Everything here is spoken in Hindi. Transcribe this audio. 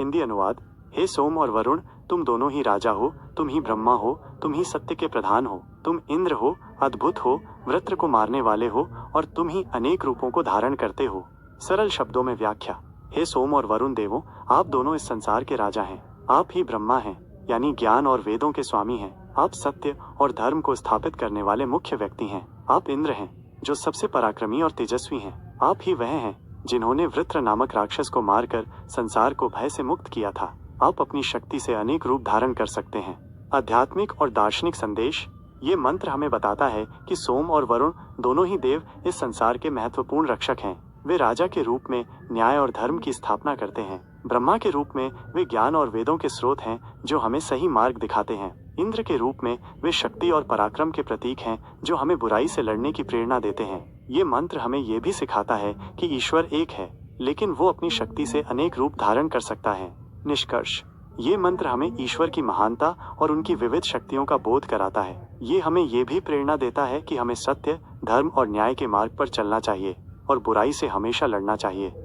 हिंदी अनुवाद। हे सोम और वरुण, तुम दोनों ही राजा हो, तुम ही ब्रह्मा हो, तुम ही सत्य के प्रधान हो, तुम इंद्र हो, अद्भुत हो, वृत्र को मारने वाले हो, और तुम ही अनेक रूपों को धारण करते हो। सरल शब्दों में व्याख्या। हे सोम और वरुण देवों, आप दोनों इस संसार के राजा हैं। आप ही ब्रह्मा हैं, यानी ज्ञान और वेदों के स्वामी हैं। आप सत्य और धर्म को स्थापित करने वाले मुख्य व्यक्ति हैं। आप इंद्र हैं, जो सबसे पराक्रमी और तेजस्वी हैं। आप ही वह हैं जिन्होंने वृत्र नामक राक्षस को मारकर संसार को भय से मुक्त किया था। आप अपनी शक्ति से अनेक रूप धारण कर सकते हैं। आध्यात्मिक और दार्शनिक संदेश। ये मंत्र हमें बताता है कि सोम और वरुण दोनों ही देव इस संसार के महत्वपूर्ण रक्षक हैं। वे राजा के रूप में न्याय और धर्म की स्थापना करते हैं। ब्रह्मा के रूप में वे ज्ञान और वेदों के स्रोत हैं, जो हमें सही मार्ग दिखाते हैं। इंद्र के रूप में वे शक्ति और पराक्रम के प्रतीक हैं, जो हमें बुराई से लड़ने की प्रेरणा देते हैं। ये मंत्र हमें ये भी सिखाता है कि ईश्वर एक है, लेकिन वो अपनी शक्ति से अनेक रूप धारण कर सकता है। निष्कर्ष। ये मंत्र हमें ईश्वर की महानता और उनकी विविध शक्तियों का बोध कराता है। ये हमें ये भी प्रेरणा देता है कि हमें सत्य, धर्म और न्याय के मार्ग पर चलना चाहिए और बुराई से हमेशा लड़ना चाहिए।